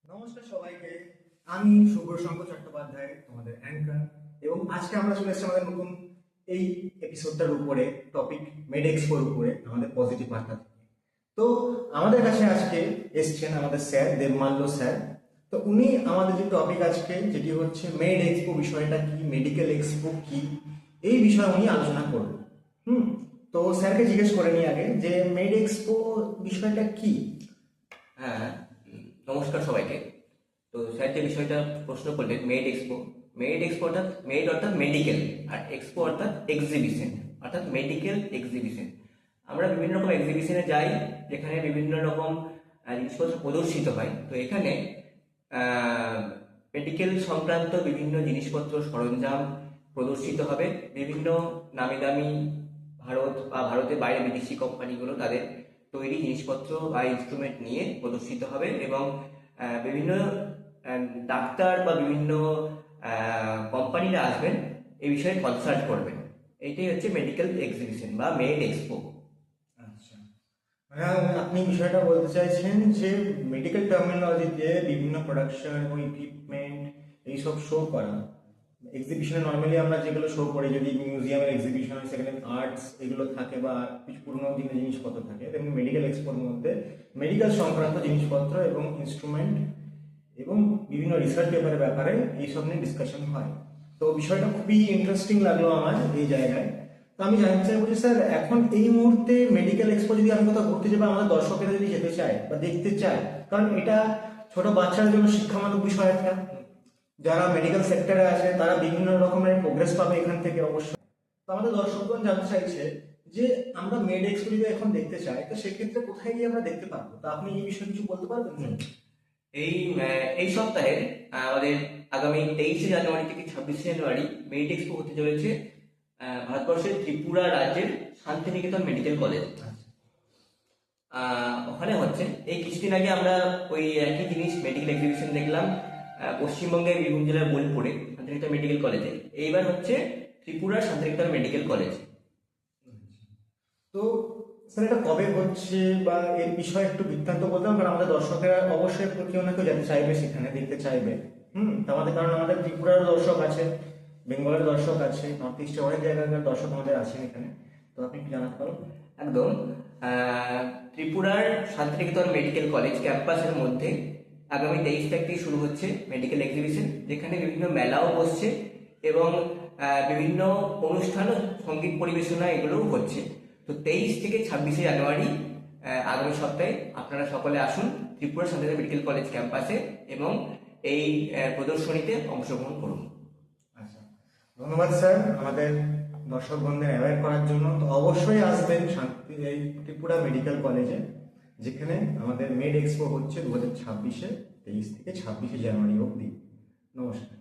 নমস্কার সবাইকে। আমি শুভ্রশঙ্কর চট্টোপাধ্যায়, তোমাদের অ্যাঙ্কার, এবং আজকে আমরা চলে এসেছি আমাদের নতুন এই এপিসোডটার উপরে, টপিক মেড এক্সপোর উপরে, আমাদের পজিটিভ বার্তা থেকে। তো আমাদের কাছে আজকে এসছেন আমাদের স্যার দেবমাল্য স্যার। তো উনি আমাদের যে টপিক আজকে, যেটি হচ্ছে মেড এক্সপো বিষয়টা কি, মেডিকেল এক্সপো কি, এই বিষয়ে উনি আলোচনা করবেন। হুম। তো স্যারকে জিজ্ঞেস করে নিই আগে যে মেড এক্সপো বিষয়টা কি। হ্যাঁ, নমস্কার সবাইকে। তো স্যার যে বিষয়টা প্রশ্ন করলেন, মেড এক্সপো অর্থাৎ মেড অর্থাৎ মেডিকেল, আর এক্সপো অর্থাৎ এক্সিবিশন, অর্থাৎ মেডিকেল এক্সিবিশন। আমরা বিভিন্ন রকম এক্সিবিশনে যাই, যেখানে বিভিন্ন রকম জিনিসপত্র প্রদর্শিত হয়। তো এখানে মেডিকেল সংক্রান্ত বিভিন্ন জিনিসপত্র সরঞ্জাম প্রদর্শিত হবে। বিভিন্ন নামি দামি ভারত বা ভারতের বাইরে বিদেশি কোম্পানিগুলো তাদের তৈরি জিনিসপত্র বা ইনস্ট্রুমেন্ট নিয়ে প্রদর্শিত হবে, এবং বিভিন্ন ডাক্তার বা বিভিন্ন কোম্পানিরা আসবেন, এই বিষয়ে কনসাল্ট করবেন। এইটাই হচ্ছে মেডিকেল এক্সিবিশন বা মেড এক্সপো। আচ্ছা, মানে আপনি বিষয়টা বলতে চাইছেন যে মেডিকেল টার্মিনোলজিতে বিভিন্ন প্রোডাকশন এবং ইকুইপমেন্ট এইসব শো করা। এক্সিবিশনে নর্মালি আমরা যেগুলো শো করি, যদি মিউজিয়ামের এক্সিবিশন হয় সেখানে আর্টস এগুলো থাকে বা কিছু পুরোনো দিনের জিনিসপত্র থাকে, তেমনি মেডিকেল এক্সপোর মধ্যে মেডিকেল সংক্রান্ত জিনিসপত্র এবং ইনস্ট্রুমেন্ট এবং বিভিন্ন রিসার্চ পেপারের ব্যাপারে এইসব নিয়ে ডিসকাশন হয়। তো বিষয়টা খুবই ইন্টারেস্টিং লাগলো আমার এই জায়গায়। তো আমি জানতে চাইবো যে স্যার, এখন এই মুহূর্তে মেডিকেল এক্সপো যদি আমি কোথাও ঘুরতে যাই বা আমাদের দর্শকেরা যদি যেতে চায় বা দেখতে চায়, কারণ এটা ছোট বাচ্চাদের জন্য শিক্ষামূলক বিষয় একটা, যারা মেডিকেল সেক্টরে আছে তারা বিভিন্ন রকমের প্রোগ্রেস পাবে এখান থেকে অবশ্যই। তো আমাদের দর্শকগণ জানতে চাইছে যে আমরা মেড এক্সপো যদি এখন দেখতে চাই, তো সেক্ষেত্রে কোথায় গিয়ে আমরা দেখতে পারবো? তো আপনি এই বিষয়ে কিছু বলতে পারবেন স্যার? এই এই সপ্তাহে আমাদের আগামী 23শে জানুয়ারি থেকে 26শে জানুয়ারি মেড এক্সপো হতে চলেছে ভারতবর্ষের ত্রিপুরা রাজ্যের শান্তিনিকেতন মেডিকেল কলেজ। ওখানে হচ্ছে এই কিছুদিন আগে আমরা ওই একই জিনিস মেডিকেল এক্সিবিশন দেখলাম পশ্চিমবঙ্গের বীরভূম জেলার বোলপুরে শান্তিনিকেতন মেডিকেল কলেজে। এইবার হচ্ছে ত্রিপুরার শান্তিনিকেতন মেডিকেল কলেজ। তো স্যার, এটা কবে হচ্ছে বা এর বিষয়ে একটু বৃত্তান্ত বলতাম, কারণ আমাদের দর্শকেরা অবশ্যই কেউ না কেউ যেতে চাইবে, সেখানে দেখতে চাইবে। তো আমাদের, কারণ আমাদের ত্রিপুরার দর্শক আছে, বেঙ্গলের দর্শক আছে, নর্থ ইস্টের অনেক জায়গার দর্শক আমাদের আছেন এখানে। তো আপনি কি জানাতে পারবেন? একদম। ত্রিপুরার শান্তিনিকেতন মেডিকেল কলেজ ক্যাম্পাসের মধ্যে আগামী 23 তারিখ থেকে শুরু হচ্ছে মেডিকেল এক্সিবিশন, যেখানে বিভিন্ন মেলাও বসছে এবং বিভিন্ন অনুষ্ঠান ও সঙ্গীত পরিবেশনা এগুলোও হচ্ছে। তো 23 থেকে 26শে জানুয়ারি আগামী সপ্তাহে আপনারা সকলে আসুন ত্রিপুরা শান্তিনিকেতন মেডিকেল কলেজ ক্যাম্পাসে এবং এই প্রদর্শনীতে অংশগ্রহণ করুন। আচ্ছা, ধন্যবাদ স্যার আমাদের দর্শক বন্ধুদের অ্যাওয়্যার করার জন্য। তো অবশ্যই আসবেন শান্তি এই ত্রিপুরা মেডিকেল কলেজে, যেখানে আমাদের মেড এক্সপো হচ্ছে 2026-এ, 23 থেকে 26শে জানুয়ারি অবধি। নমস্কার।